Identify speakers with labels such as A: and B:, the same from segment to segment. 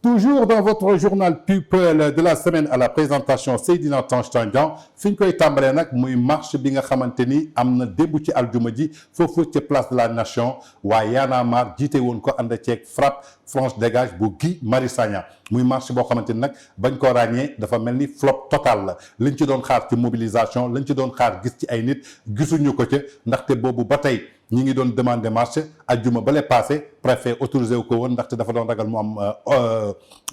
A: toujours dans votre journal People de la semaine à la présentation Seydina Tange Tandian fi ñu koy tàmbalee nag muy marche bi nga xamante ni am na démb ci aljuma ji foofu ci place de la nation waaye Y'en a marre jiite woon ko ànd ceeg FRAPP France Dégage bu Guy Marius Sagna muy marche boo xamante ni nag bañ ko ràññee dafa mel ni flop total la liñ ci doon xaar ci mobilisation lañ ci doon xaar gis ci ay nit gisuñu ko ca ndaxte boobu ba tey ñi ngi doon demander marche ajjuma bale passé préfet autorisé wu ko woon ndaxte dafa doon ragal mu am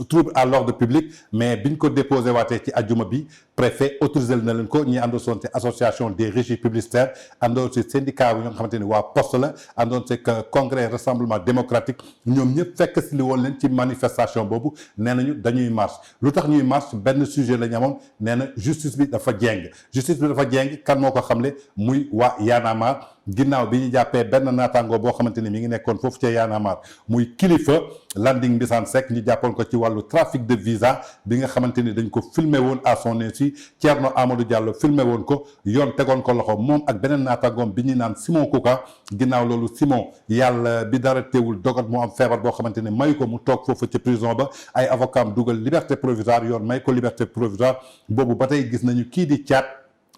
A: trouble à l'ordre public mais biñ ko déposé waatee ci ajjuma bi préfet autorisé na leen ko ñi àndoon ci association des régies publicitaires àndoon ci syndicat bi nga xamante ni waa poste la àndoon ci congrès rassemblement démocratique ñoom ñëpp fekk si li woon leen ci manifestation boobu nee nañu dañuy marche lu tax ñuy marche benn sujet la ñu amoon nee na justice bi dafa jéng kan moo ko xamle muy waa Y'en a marre ginnaaw bi ñu jàppee benn naataango boo xamante ni mi ngi nekkoon foofu ca Y'en a marre muy kilifa Landing Mbissane Seck ñu jàppoon ko ci wàllu trafic de visa bi nga xamante ni dañ ko filmé woon à son insu Thierno Amadou Diallo filmé woon ko yoon tegoon ko loxo moom ak beneen naataangoom bi ñuy naan Simon Kouka ginnaaw loolu Simon yàlla bi dara teewul dogat mu am feebar boo xamante ni mayu ko mu toog foofu ci prison ba ay avocat am dugal liberté provisoire yoon may ko liberté provisoire boobu ba tey gis nañu kii di Thiat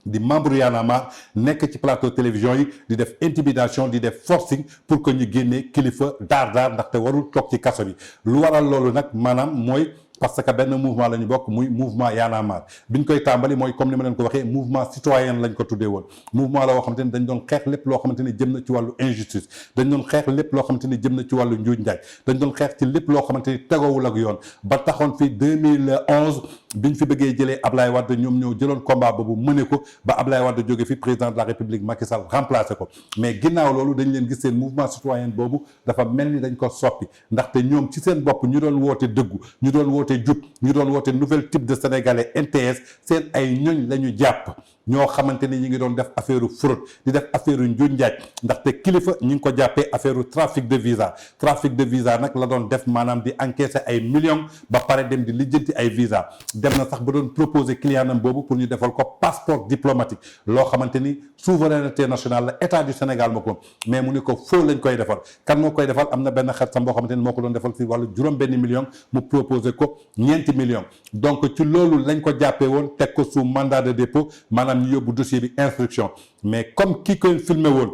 A: di membre Y'en a marre nekk ci plateau télévision yi di def intimidation di def forcing pour que ñu génnee kilifa daar ndaxte warul toog ci kaso bi lu waral loolu nag maanaam mooy parce que benn mouvement la ñu bokk muy mouvement Y'en a marre bi ñu koy tàmbali mooy comme ni ma leen ko waxee mouvement citoyen lañ ko tuddee woon mouvement la woo xamante ni dañ doon xeex lépp loo xamante ni jëm na ci wàllu injustice dañ doon xeex lépp loo xamante ni jëm na ci wàllu njuuj njaaj dañ doon xeex ci lépp loo xamante ni tegowul ak yoon ba taxoon fi 2011 biñ fi bëggee jëlee Ablaye Wade ñoom ñoo jëloon combat boobu mëne ko ba Ablaye Wade jóge fi président de la République Macky Sall remplacé ko mais ginnaaw loolu dañ leen gis seen mouvement citoyen boobu dafa mel ni dañ ko soppi ndaxte ñoom ci seen bopp ñu doon woote dëggu ñu doon woote jub ñu doon woote nouvel type de sénégalais NTS seen ay ñoñ la ñu jàpp ñoo xamante ni ñi ngi doon def affaire fraude di def affaire njuuj njaaj ndaxte kilifa ñi ngi ko jàppee affaire trafic de visa nag la doon def maanaam di encaisser ay millions ba pare dem di lijjanti ay visa dem na sax ba doon proposer client am boobu pour ñu defal ko passeport diplomatique loo xamante ni souveraineté nationale la état du Sénégal moo ko mais mu ne ko faux lañ koy defal kan moo koy defal am na benn xarit sam boo xamante ni moo ko doon defal ci wàllu juróom-benn million mu proposer ko ñeenti millions donc ci loolu lañ ko jàppee woon teg ko sous mandat de dépôt maanaam ñu yóbbu dossier bi instruction mais comme ki koy filmé woon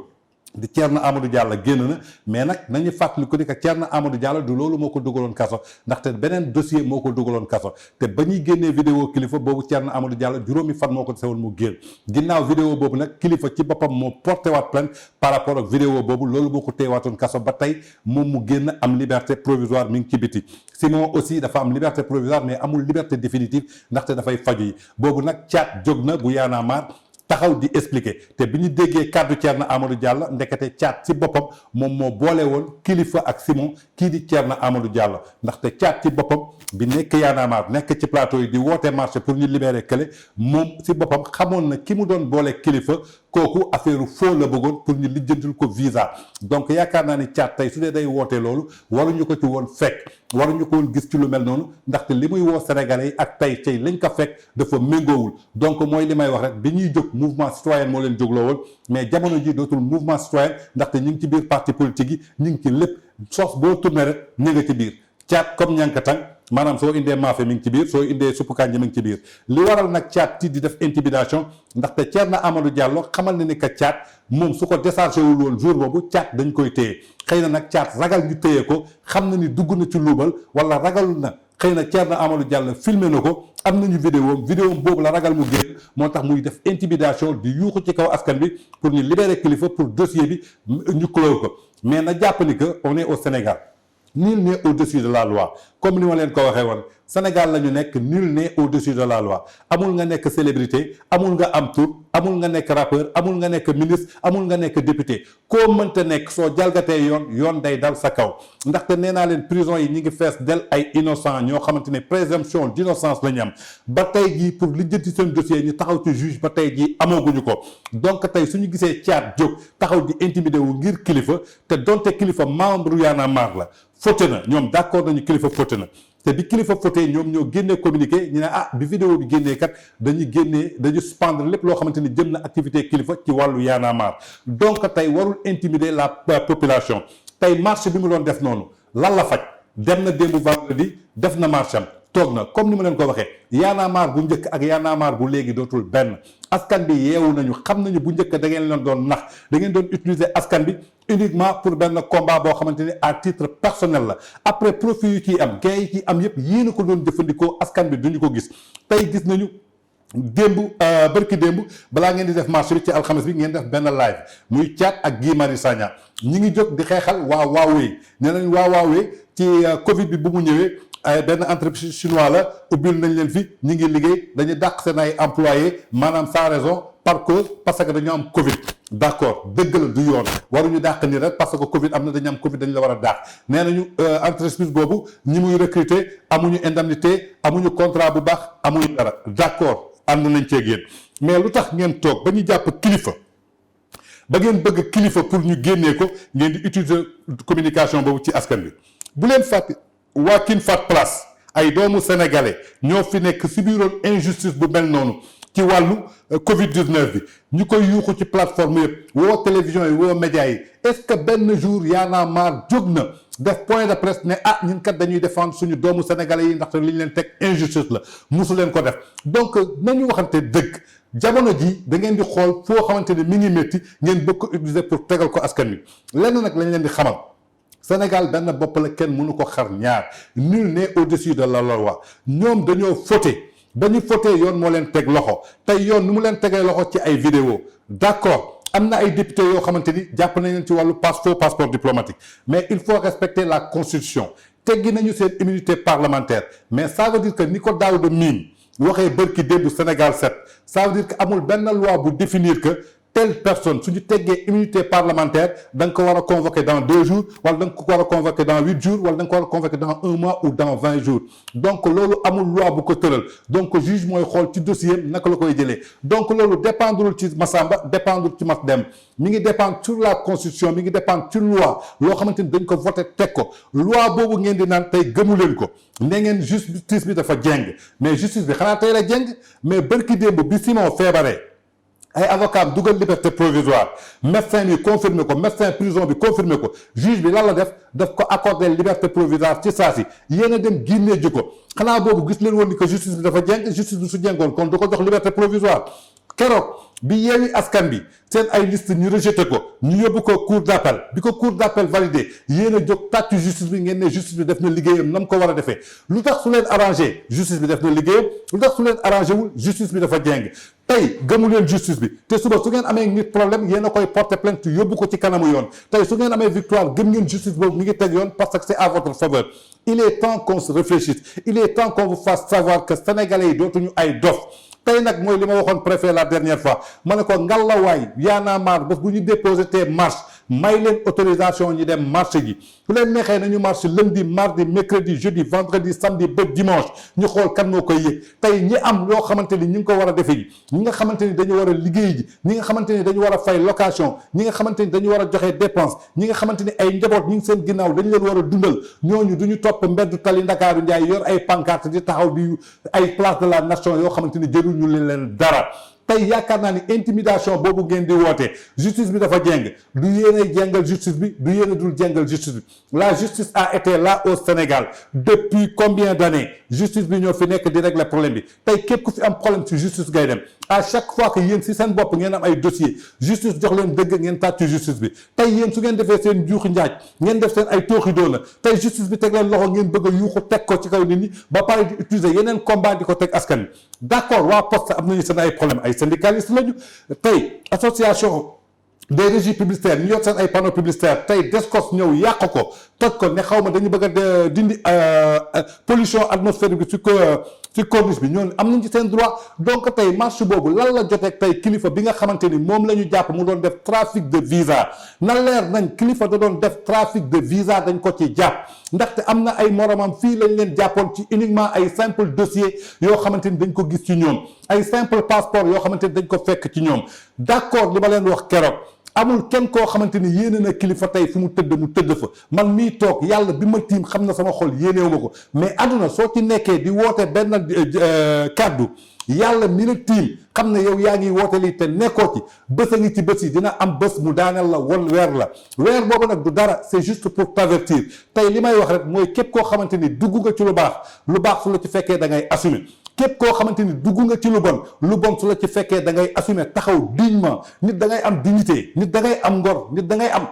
A: di Thierno Amadou Diallo génn na mais nag nañu fàttali ko ni que Thierno Amadou Diallo du loolu moo ko dugaloon kaso ndaxte beneen dossier moo ko dugaloon kaso te ba ñuy génnee vidéo kilifa boobu Thierno Amadou Diallo juróomi fan moo ko desewoon mu génn ginnaaw vidéo boobu nag kilifa ci boppam moo porté waat plainte par rapport ak vidéo boobu loolu moo ko téewaatoon kaso ba tey moom mu génn am liberté provisoire mi ngi ci biti Simon aussi dafa am liberté provisoire mais amul liberté définitive ndaxte dafay faju yi boobu nag Thiat jóg na bu Y'en a marre taxaw di expliquer te bi ñu déggee kàddu Thierno Amadou Diallo ndekete Thiat ci boppam moom moo boole woon kilifa ak Simon kii di Thierno Amadou Diallo ndaxte Thiat ci boppam bi nekk Y'en a marre nekk ci plateau yi di woote marché pour ñu libérer kële moom ci boppam xamoon na ki mu doon boole kilifa kooku affaire faux la bëggoon pour ñu lijjantul ko visa donc yaakaar naa ni Thiat tey su dee day wootee loolu waruñu ko ci woon fekk waruñu ko woon gis ci lu mel noonu ndaxte li muy woo Sénégalais yi ak tey lañ ko fekk dafa méngoowul donc mooy li may wax rek bi ñuy jóg mouvement citoyen moo leen jógloo woon mais jamono ji dootul mouvement citoyen ndaxte ñu ngi ci biir parti politique yi ñu ngi ci lépp sos boo tourné rek ñu nga ci biir Thiat comme ñànkatang maanaam soo indee maafe mi ngi ci biir soo indee suppu kànja mi ngi ci biir li waral nag Thiat ti di def intimidation ndaxte Thierno Amadou Diallo xamal na ni que Thiat moom su ko déchargé wul woon jour boobu Thiat dañ koy téye xëy na nag Thiat ragal ñu téye ko xam na ni dugg na ci luubal wala ragal na xëy na Thierno Amadou Diallo filmé na ko am nañu vidéo boobu la ragal mu génn moo tax muy def intimidation di yuuxu ci kaw askan bi pour ñu libérer kilifa pour dossier bi ñu clore ko mais na jàpp ni que on est au Sénégal nul n'est au-dessus de la loi comme ni ma leen ko waxee woon Sénégal la ñu nekk nul n'est au-dessus de la loi amul nga nekk célébrité amul nga am tur amul nga nekk rappeur amul nga nekk ministre amul nga nekk député koo mënta nekk soo jalgatee yoon day dal sa kaw ndaxte nee naa leen prison yi ñi ngi fees del ay innocent ñoo xamante ne présomption d'innocence la ñu am ba tey jii pour lijjanti seen dossier ñu taxaw ci juge ba tey jii amaguñu ko donc tey suñu gisee Thiat jóg taxaw di intimider wu ngir kilifa te donte kilifa membre Y'en a marre la fauté na ñoom d'accord nañu kilifa fauté na te bi kilifa fauté ñoom ñoo génnee communiqué ñu ne bi vidéo bi génnee kat dañu suspendre lépp loo xamante ni jëm na activité kilifa ci wàllu Y'en a marre donc tey warul intimider la population tey marche bi mu doon def noonu lan la faj dem na démb vendredi def na marche am toog na comme ni ma leen ko waxee Y'en a marre bu njëkk ak Y'en a marre bu léegi dootul benn askan bi yeewu nañu xam nañu bu njëkk da ngeen leen doon nax da ngeen doon utiliser askan bi uniquement pour benn combat boo xamante ni à titre personnel la après profit yu ciy am gain yi ciy am yëpp yéen a ko doon jëfandikoo askan bi duñu ko gis tey gis nañu démb bërki démb balaa ngeen di def marché bi ci alxames bi ngeen def benn live muy Thiat ak Guy Marius Sagna ñi ngi jóg di xeexal waa Huawei nee nañ waa Huawei ci Covid bi bu mu ñëwee benn entreprise chinois la ubbil nañ leen fi ñi ngi liggéey dañuy dàq seen ay employés maanaam sans raison par cause parce que dañu am Covid d'accord dëgg la du yoon waruñu dàq ni rek parce que Covid am na dañu am Covid dañu la war a dàq nee nañu entreprise boobu ñi muy recruter amuñu indemnité amuñu contrat bu baax amuñu dara d'accord ànd nañ ceeg yéen mais lu tax ngeen toog ba ñu jàpp kilifa ba ngeen bëgg kilifa pour ñu génnee ko ngeen di utiliser communication boobu ci askan bi bu leen fàtte waa King Fahd Palace ay doomu sénégalais ñoo fi nekk si biiroon injustice bu mel noonu ci wàllu Covid 19 bi ñu koy yuuxu ci plateforme yëpp woo télévision yi woo média yi est-ce que benn jour Y'en a marre jóg na def point de presse ne ah ñun kat dañuy défendre suñu doomu sénégalais yi ndaxte li ñu leen teg injustice la musu leen ko def donc nañu waxante dëgg jamono ji da ngeen di xool foo xamante ne mi ngi métti ngeen bëgg ko utiliser pour tegal ko askan wi lenn nag lañ leen di xamal Sénégal benn bopp la kenn mënu ko xar ñaar nul n'est au-dessus de la loi ñoom dañoo fauté ba ñu fauté yoon moo leen teg loxo tey yoon nu mu leen tegee loxo ci ay vidéo d'accord am na ay députés yoo xamante ni jàpp nañ leen ci wàllu passeport diplomatique mais il faut respecter la constitution teggi nañu seen immunité parlementaire mais ça veut dire que ni ko Daouda Mine waxee bërki démb Sénégal 7 ça veut dire que amul benn loi bu définir que telle personne suñu teggee immunité parlementaire da nga ko war a convoquer dans 2 jours wala da nga ko war a convoquer dans 8 jours wala da nga ko war a convoquer dans 1 mois ou dans 20 jours donc loolu amul loi bu ko tëral donc juge mooy xool ci dossier naka la koy jëlee donc loolu dépendrul ci Massamba dépendrul ci Masdem mi ngi dépendre sur la constitution mi ngi dépendre ci loi loo xamante ni dañ ko voté teg ko loi boobu ngeen di naan tey gëmu leen ko ne ngeen justice bi dafa jeng mais justice bi xanaa tey la jeng mais bërki démb bi Simon feebaree ay avocat dugal liberté provisoire médecin bi confirmé ko médecin prison bi confirmé ko juge bi lan la daf ko accordé liberté provisoire ci saa si yéen a dem génnee ji ko xanaa boobu gis leen woon ni que justice bi dafa jeng justice bi su jengoon kon du ko jox liberté provisoire keroog bi Yewwi Askan bi seen ay liste ñu rejeté ko ñu yóbbu ko cour d'appel bi ko cour d'appel validé yéen a jóg tàccu justice bi ngeen ne justice bi def na liggéeyam na mu ko war a defee lu tax su leen arrangé justice bi def na liggéeyam lu tax su leen arrangé wul justice bi dafa jeng tey gëmu leen justice bi te suba su ngeen amee nit problème yéen a koy porter plainte yóbbu ko ci kanamu yoon tey su ngeen amee victoire gëm ngeen justice boobu mi ngi teg yoon parce que c'est à votre faveur il est temps qu'on se réfléchisse il est temps qu'on vous fasse savoir que sénégalais yi dootuñu ay dof tey nag mooy li ma waxoon préfet la dernière fois ma ne ko ngallaawaay Y'en a marre bés bu ñu déposé te marche may leen autorisation ñi dem marché ji su leen neexee nañu marché lundi mardi mercredi jeudi vendredi samedi ba dimanche ñu xool kan moo koy yëg tey ñi am loo xamante ni ñi ngi ko war a defe ji ñi nga xamante ni dañu war a liggéey ji ñi nga xamante ni dañu war a fay location ñi nga xamante ni dañu war a joxe dépense ñi nga xamante ni ay njaboot ñi ngi seen ginnaaw dañu leen war a dundal ñooñu duñu topp mbedd tali Ndakaaru Njaay yor ay pancarte di taxaw di ay place de la nation yoo xamante ni jëruñu leen dara tey yaakaar naa ni intimidation boobu ngeen di woote justice bi dafa jeng du yéene jengal justice bi du yéene dul jengal justice bi la justice a été là au Sénégal depuis combien d'années justice bi ñoo fi nekk di régler problème bi tey képp ku fi am problème ci justice ngay dem à chaque fois que yéen si seen bopp ngeen am ay dossier justice jox leen dëgg ngeen tàccu justice bi tey yéen su ngeen defee seen juuxi njaaj ngeen def seen ay tooxi doona tey justice bi teg leen loxo ngeen bëgg a yuuxu teg ko ci kaw nit ñi ba pare di utiliser yeneen combat di ko teg askan wi d'accord waa poste am nañu seen ay problème ay syndicalistes lañu tey association des régies publicitaires ñu yor seen ay panneaux publicitaires tey Descos ñëw yàq ko toj ko ne xaw ma dañu bëgg a dindi pollution atmosphérique bi ci corniche bi ñoom am nañ ci seen droit donc tey marche boobu lan la joteeg tey kilifa bi nga xamante ni moom la ñu jàpp mu doon def trafic de visa na leer nañ kilifa da doon def trafic de visa dañ ko ci jàpp ndaxte am na ay moromam fii lañ leen jàppoon ci uniquement ay simple dossier yoo xamante ni dañ ko gis ci ñoom ay simple passeport yoo xamante ni dañ ko fekk ci ñoom d'accord li ma leen wax keroog amul kenn koo xamante ni yéene na kilifa tey fu mu tëdd fa man mii toog yàlla bi ma tiim xam na sama xol yéenewu ma ko mais àdduna soo ci nekkee di woote benn kàddu yàlla mi la tiim xam ne yow yaa ngi woote lii te nekkoo ci bés a ngi ci bés yi dina am bés mu daaneel la won weer boobu nag du dara c'est juste pour t'avertir tey li may wax rek mooy képp koo xamante ni dugg nga ci lu baax su la ci fekkee da ngay assumer képp koo xamante ni dugg nga ci lu bon su la ci fekkee da ngay assumer taxaw dignement nit da ngay am dignité nit da ngay am ngor nit da ngay am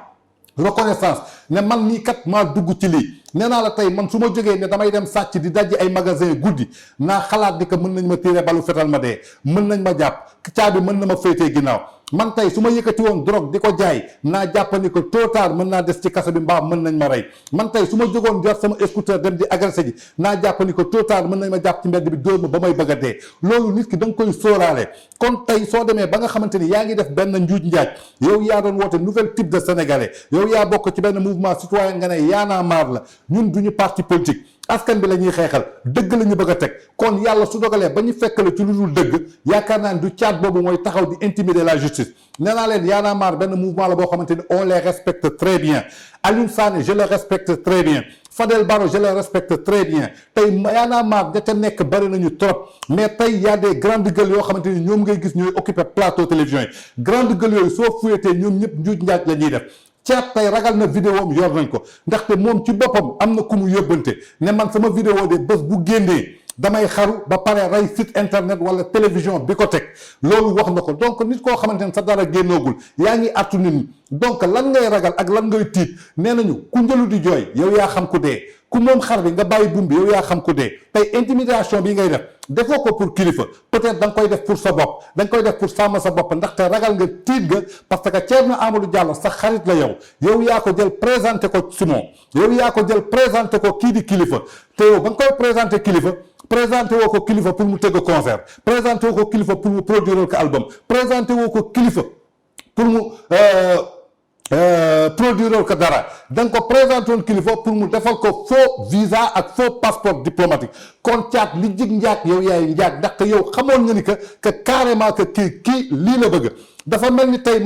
A: reconnaissance ne man nii kat maa dugg ci lii nee naa la tey man su ma jógee ne damay dem sàcc di dajji ay magasin guddi naa xalaat di que mën nañ ma tiire balu fetal ma dee mën nañ ma jàpp caabi mën na ma féetee ginnaaw man tey su ma yëkkati woon drogue di ko jaay naa jàpp ni ko tôt ou tard mën naa des ci kaso bi mbaa mën nañ ma rey man tey su ma jógoon jot sama scooter dem di agressé ji naa jàpp ni ko tôt ou tard mën nañ ma jàpp ci mbedd bi dóor ma ba may bëgg a dee loolu nit ki da nga koy sóoraale kon tey soo demee ba nga xamante ni yaa ngi def benn njuuj njaaj yow yaa doon woote nouvel type de sénégalais yow yaa bokk ci benn mouvement citoyen nga ne Y'en a marre la ñun duñu parti politique askan bi la ñuy xeexal dëgg la ñu bëgg a teg kon yàlla su dogalee ba ñu fekk la ci lu dul dëgg yaakaar naa ne du caat boobu mooy taxaw di intimider la justice nee naa leen Y'en a marre benn mouvement la boo xamante ni on les respecte très bien Alioune Sané je le respecte très bien Fadel Barro je le respecte très bien tey Y'en a marre da ca nekk bëri nañu trop mais tey y a des grandes gueules yoo xamante ni ñoom ngay gis ñooy occuper plateau télévision yi grandes gueules yooyu soo fuyetee ñoom ñëpp njuuj njaaj la ñuy def caat tey ragal na vidéo am yor nañ ko ndaxte moom ci boppam am na ku mu yóbbante ne man sama vidéo de bés bu génnee damay xaru ba pare rey site internet wala télévision bi ko teg loolu wax na ko donc nit koo xamante ne sa dara génnoogul yaa ngi artu nit ñi donc lan ngay ragal ak lan ngay tiit nee nañu ku njëlu di jooy yow yaa xam ku dee ku moom xar bi nga bàyyi bum bi yow yaa xam ku dee tey intimidation bi ngay def defoo ko pour kilifa peut-être da nga koy def pour sa bopp da nga koy def pour sàmm sa bopp ndaxte ragal nga tiit nga parce que Thierno Amadou Diallo sa xarit la yow yaa ko jël présenté ko Simon yow yaa ko jël présenté ko kii di kilifa te yow ba nga koy présenté kilifa présenté woo ko kilifa pour mu tëgg concert présenté woo ko kilifa pour mu produire ko album présenté woo ko kilifa pour mu produire ko dara da nga ko présenté woon kilifa pour mu defal ko faux visa ak faux passeport diplomatique kon caat li jig njaag yow yaay njaag ndaxte yow xamoon nga ni que carrément que kii lii la bëgg dafa mel ni tey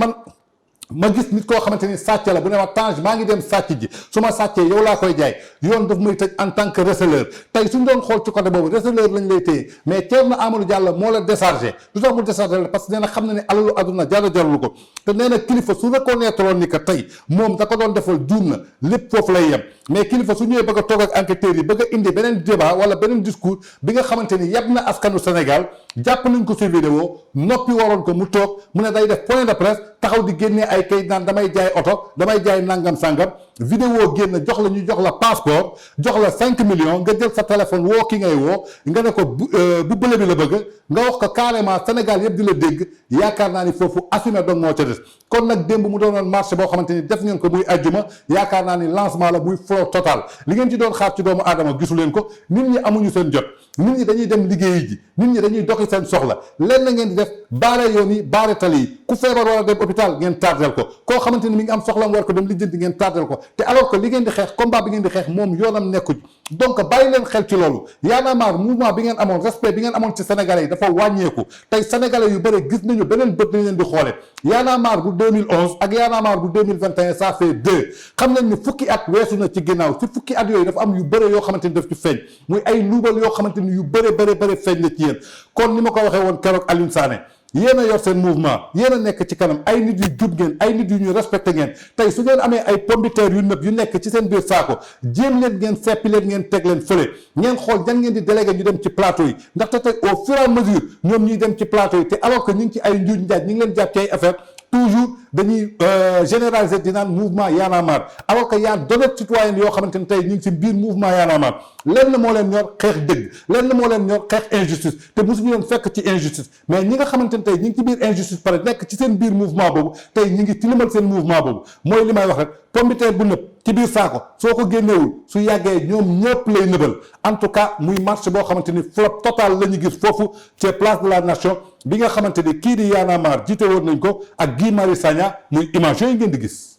A: ma gis nit koo xamante ni sàcc la bu ne ma Tange maa ngi dem sàcc ji su ma sàccee yow laa koy jaay yoon daf may tëj en tant que receleur tey suñ doon xool ci côté boobu receleur lañ lay téye mais Thierno Amadou Diallo moo la déchargé lu tax mu déchargé la parce que nee na xam na ne alalu aduna jarul ko te nee na kilifa su reconnaître woon ni que tey moom da ko doon defal juum na lépp foofu lay yem mais kilifa su ñëwee bëgg a toog ak enquêteurs yi bëgg a indi beneen débat wala beneen discours bi nga xamante ni yab na askanu Sénégal jàpp nañ ko ci vidéo noppi waroon ko mu toog mu ne day def point de presse taxaw di génnee ay kayit naan damay jaay oto damay jaay nangam sangam vidéo génn jox la ñu jox la passeport jox la 5 millions nga jël sa téléphone woo ki ngay woo nga ne ko bu bële bi la bëgg nga wax ko carrément Sénégal yëpp di la dégg yaakaar naa ni foofu assumé donc moo ca des kon nag démb mu doonoon marché boo xamante ni def ngeen ko muy ajjuma yaakaar naa ni lancement la muy flow total li ngeen ci doon xaar ci doomu aadama gisu leen ko nit ñi amuñu seen jot nit ñi dañuy dem liggéeyi ji nit ñi dañuy doxi seen soxla leen na ngeen di def baare yoon yi baare tali yi ku feebar war a dem hôpital ngeen tardel ko koo xamante ni mi ngi am soxlam war ko dem lijjanti ngeen tardel ko te alors que li ngeen di xeex combat bi ngeen di xeex moom yoonam nekkuñ donc bàyyi leen xel ci loolu Y'en a marre mouvement bi ngeen amoon respect bi ngeen amoon ci sénégalais yi dafa wàññeeku tey sénégalais yu bëri gis nañu beneen bët nañ leen di xoole Y'en a marre bu 2011 ak Y'en a marre bu 2021 ça fait 2 xam nañ ni fukki at weesu na ci ginnaaw ci fukki at yooyu dafa am yu bëre yoo xamante ni daf ci feeñ muy ay luubal yoo xamante ni yu bëre feeñ na ci yéen kon ni ma ko waxee woon keroog Alioune Sané yéen a yor seen mouvement yéen a nekk ci kanam ay nit yu jub ngeen ay nit yu ñu respecté ngeen tey su ngeen amee ay pombiteer yu nëb yu nekk ci seen biir saako jéem leen ngeen seppi leen ngeen teg leen fële ngeen xool ñan ngeen di délégué ñu dem ci plateau yi ndaxte tey au fur et à mesure ñoom ñuy dem ci plateau yi te alors que ñu ngi ci ay njuuj njaaj ñu ngi leen jàpp ci ay affaire toujours dañuy généraliser di naan mouvement Y'en a marre alors que y a d'autres citoyens yoo xamante ne tey ñu ngi ci biir mouvement Y'en a marre lenn moo leen ñor xeex dëgg lenn moo leen ñor xeex injustice te mosuñu leen fekk ci injustice mais ñi nga xamante ne tey ñu ngi ci biir injustice pare nekk ci seen biir mouvement boobu tey ñu ngi tilimal seen mouvement boobu mooy li may wax rek pombiteer bu nëb ci biir saako soo ko génneewul su yàggee ñoom ñëpp lay nëbal en tout cas muy marche boo xamante ni flop total la ñu gis foofu ci place de la nation bi nga xamante ni kii di Y'en a marre jiite woon nañ ko ak Guy Marius Sagna muy image yooyu ngeen di gis